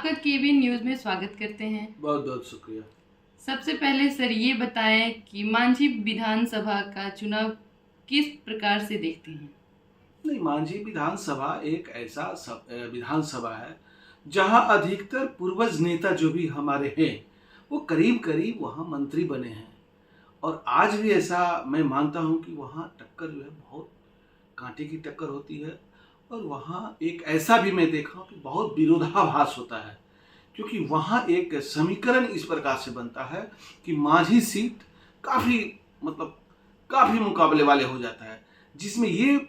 आपका KBN news में स्वागत करते हैं। बहुत बहुत शुक्रिया। सबसे पहले सर ये बताएं कि मांझी विधानसभा का चुनाव किस प्रकार से देखते हैं? नहीं, मांझी विधानसभा एक ऐसा विधानसभा है जहां अधिकतर पूर्वज नेता जो भी हमारे हैं वो करीब करीब वहां मंत्री बने हैं। और आज भी ऐसा मैं मानता हूं कि वहां टक्कर जो है बहुत कांटे की टक्कर होती है। और वहां एक ऐसा भी मैं देखा हूं कि बहुत विरोधाभास होता है, क्योंकि वहाँ एक समीकरण इस प्रकार से बनता है कि माझी सीट काफ़ी मतलब काफ़ी मुकाबले वाले हो जाता है, जिसमें ये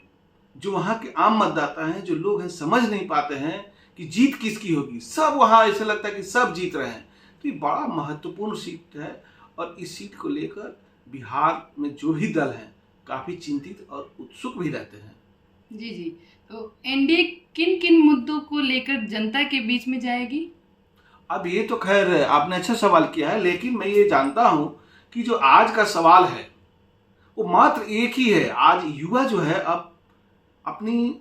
जो वहाँ के आम मतदाता हैं, जो लोग हैं, समझ नहीं पाते हैं कि जीत किसकी होगी। सब वहाँ ऐसा लगता है कि सब जीत रहे हैं। तो ये बड़ा महत्वपूर्ण सीट है और इस सीट को लेकर बिहार में जो भी दल हैं काफ़ी चिंतित और उत्सुक भी रहते हैं। जी जी। तो एनडीए किन किन मुद्दों को लेकर जनता के बीच में जाएगी? अब ये तो खैर आपने अच्छा सवाल किया है, लेकिन मैं ये जानता हूँ कि जो आज का सवाल है वो मात्र एक ही है। आज युवा जो है अब अपनी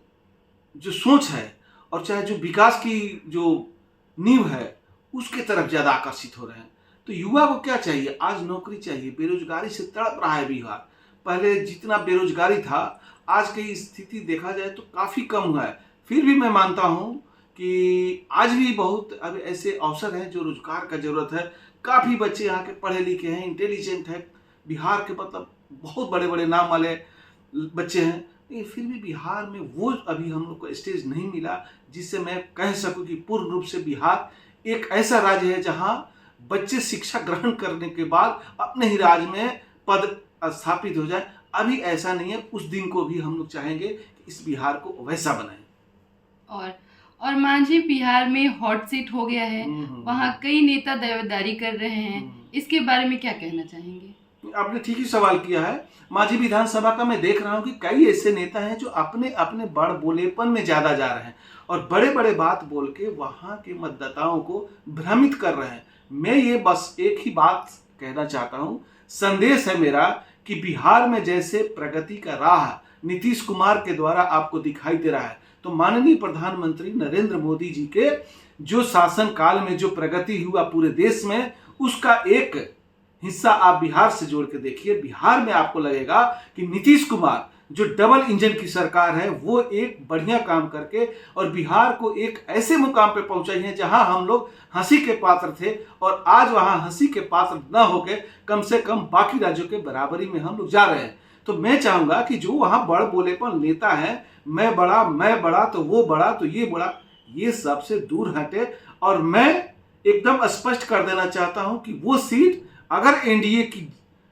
जो सोच है और चाहे जो विकास की जो नींव है उसके तरफ ज़्यादा आकर्षित हो रहे हैं। तो युवा को क्या चाहिए? आज नौकरी चाहिए। बेरोजगारी से तड़प रहा है बिहार। पहले जितना बेरोजगारी था, आज की स्थिति देखा जाए तो काफ़ी कम हुआ है। फिर भी मैं मानता हूँ कि आज भी बहुत अब ऐसे अवसर हैं जो रोजगार का जरूरत है। काफ़ी बच्चे यहाँ के पढ़े लिखे हैं, इंटेलिजेंट हैं, बिहार के मतलब बहुत बड़े बड़े नाम वाले बच्चे हैं। लेकिन फिर भी बिहार में वो अभी हम लोग को स्टेज नहीं मिला जिससे मैं कह सकूं कि पूर्ण रूप से बिहार एक ऐसा राज्य है जहां बच्चे शिक्षा ग्रहण करने के बाद अपने ही राज्य में पद स्थापित हो जाए। अभी ऐसा नहीं है। उस दिन को भी हम लोग चाहेंगे कि इस बिहार को वैसा बनाएं। और और मांझी बिहार में हॉट सीट हो गया है। वहाँ कई नेता दावेदारी कर रहे हैं। इसके बारे में क्या कहना चाहेंगे? आपने ठीक ही सवाल किया है। मांझी विधानसभा का मैं देख रहा हूं कि कई ऐसे नेता हैं जो अपने अपने बड़ बोलेपन में ज्यादा जा रहे हैं और बड़े बड़े बात बोल के वहां के मतदाताओं को भ्रमित कर रहे हैं। मैं ये बस एक ही बात कहना चाहता हूं, संदेश है मेरा कि बिहार में जैसे प्रगति का राह नीतीश कुमार के द्वारा आपको दिखाई दे रहा है, तो माननीय प्रधानमंत्री नरेंद्र मोदी जी के जो शासन काल में जो प्रगति हुआ पूरे देश में, उसका एक हिस्सा आप बिहार से जोड़ के देखिए। बिहार में आपको लगेगा कि नीतीश कुमार जो डबल इंजन की सरकार है वो एक बढ़िया काम करके और बिहार को एक ऐसे मुकाम पे पहुंचाई है जहां हम लोग हंसी के पात्र थे और आज वहां हंसी के पात्र न होके कम से कम बाकी राज्यों के बराबरी में हम लोग जा रहे हैं। तो मैं चाहूंगा कि जो वहां बड़ बोलेपन नेता है, मैं बड़ा तो वो बड़ा तो ये बड़ा, ये सबसे दूर हटे। और मैं एकदम स्पष्ट कर देना चाहता हूं कि वो सीट अगर एनडीए की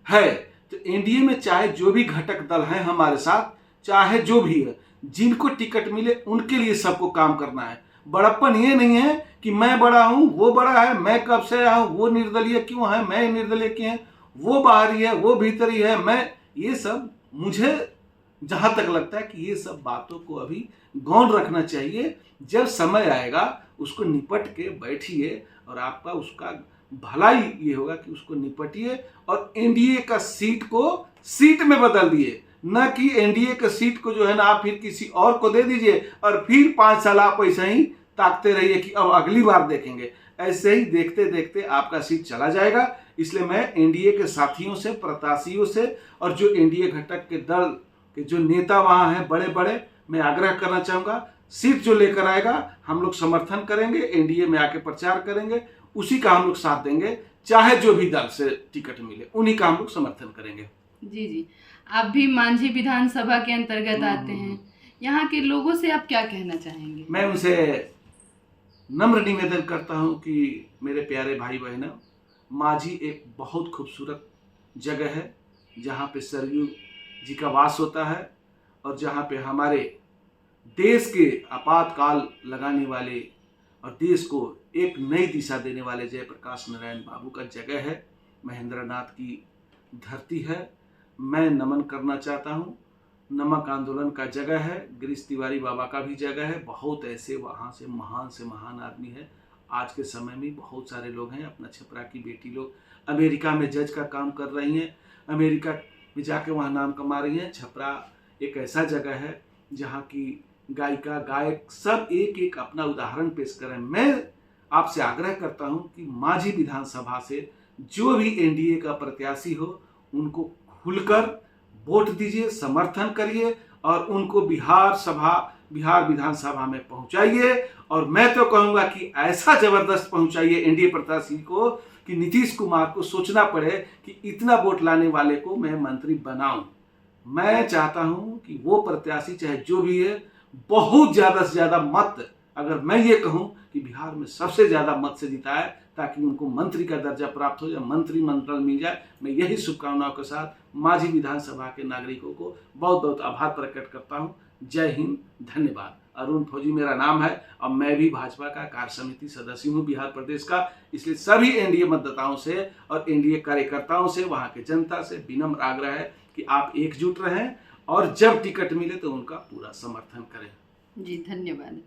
है तो एनडीए में चाहे जो भी घटक दल हैं हमारे साथ, चाहे जो भी है, जिनको टिकट मिले उनके लिए सबको काम करना है। बड़प्पन ये नहीं है कि मैं बड़ा हूं वो बड़ा है, मैं कब से आया हूं, वो निर्दलीय क्यों है, मैं निर्दलीय क्यों है, वो बाहरी है वो भीतरी है, मैं ये सब, मुझे जहां तक लगता है कि ये सब बातों को अभी गौण रखना चाहिए। जब समय आएगा उसको निपट के बैठिए और आपका उसका भलाई ये होगा कि उसको निपटिए और एनडीए का सीट को सीट में बदल दिए, न कि एनडीए का सीट को जो है ना आप फिर किसी और को दे दीजिए और फिर 5 साल आप ऐसे ही ताकते रहिए कि अब अगली बार देखेंगे। ऐसे ही देखते देखते आपका सीट चला जाएगा। इसलिए मैं एनडीए के साथियों से, प्रत्याशियों से और जो एनडीए घटक के दल के जो नेता वहां हैं बड़े बड़े, मैं आग्रह करना चाहूंगा, सीट जो लेकर आएगा हम लोग समर्थन करेंगे, एनडीए में आके प्रचार करेंगे, उसी का हम लोग साथ देंगे। चाहे जो भी दल से टिकट मिले उन्हीं का हम लोग समर्थन करेंगे। जी जी। आप भी मांझी विधानसभा के अंतर्गत आते हैं। यहाँ के लोगों से आप क्या कहना चाहेंगे? मैं उनसे नम्र निवेदन करता हूं कि मेरे प्यारे भाई बहनों, माझी एक बहुत खूबसूरत जगह है जहां पे सरयू जी का वास होता है और जहां पे हमारे देश के आपातकाल लगाने वाले और देश को एक नई दिशा देने वाले जयप्रकाश नारायण बाबू का जगह है, महेंद्र नाथ की धरती है। मैं नमन करना चाहता हूँ। नमक आंदोलन का जगह है, गिरीश तिवारी बाबा का भी जगह है। बहुत ऐसे वहाँ से महान आदमी है। आज के समय में बहुत सारे लोग हैं। अपना छपरा की बेटी लोग अमेरिका में जज का काम कर रही हैं, अमेरिका में जाके वहाँ नाम कमा रही हैं। छपरा एक ऐसा जगह है जहाँ की गायिका गायक सब एक एक अपना उदाहरण पेश करें। मैं आपसे आग्रह करता हूं कि माझी विधानसभा से जो भी एनडीए का प्रत्याशी हो उनको खुलकर वोट दीजिए, समर्थन करिए और उनको बिहार विधानसभा में पहुंचाइए। और मैं तो कहूंगा कि ऐसा जबरदस्त पहुंचाइए एनडीए प्रत्याशी को कि नीतीश कुमार को सोचना पड़े कि इतना वोट लाने वाले को मैं मंत्री बनाऊं। मैं चाहता हूं कि वो प्रत्याशी चाहे जो भी है, बहुत ज्यादा से ज्यादा मत, अगर मैं ये कहूं कि बिहार में सबसे ज्यादा मत से जिताए ताकि उनको मंत्री का दर्जा प्राप्त हो जाए, मंत्रिमंडल मिल जाए। मैं यही शुभकामनाओं के साथ माझी विधानसभा के नागरिकों को बहुत बहुत आभार प्रकट करता हूं। जय हिंद, धन्यवाद। अरुण फौजी मेरा नाम है और मैं भी भाजपा का कार्य समिति सदस्य हूं बिहार प्रदेश का। इसलिए सभी एनडीए मतदाताओं से और एनडीए कार्यकर्ताओं से, वहां के जनता से विनम्र आग्रह है कि आप एकजुट रहें और जब टिकट मिले तो उनका पूरा समर्थन करें। जी धन्यवाद।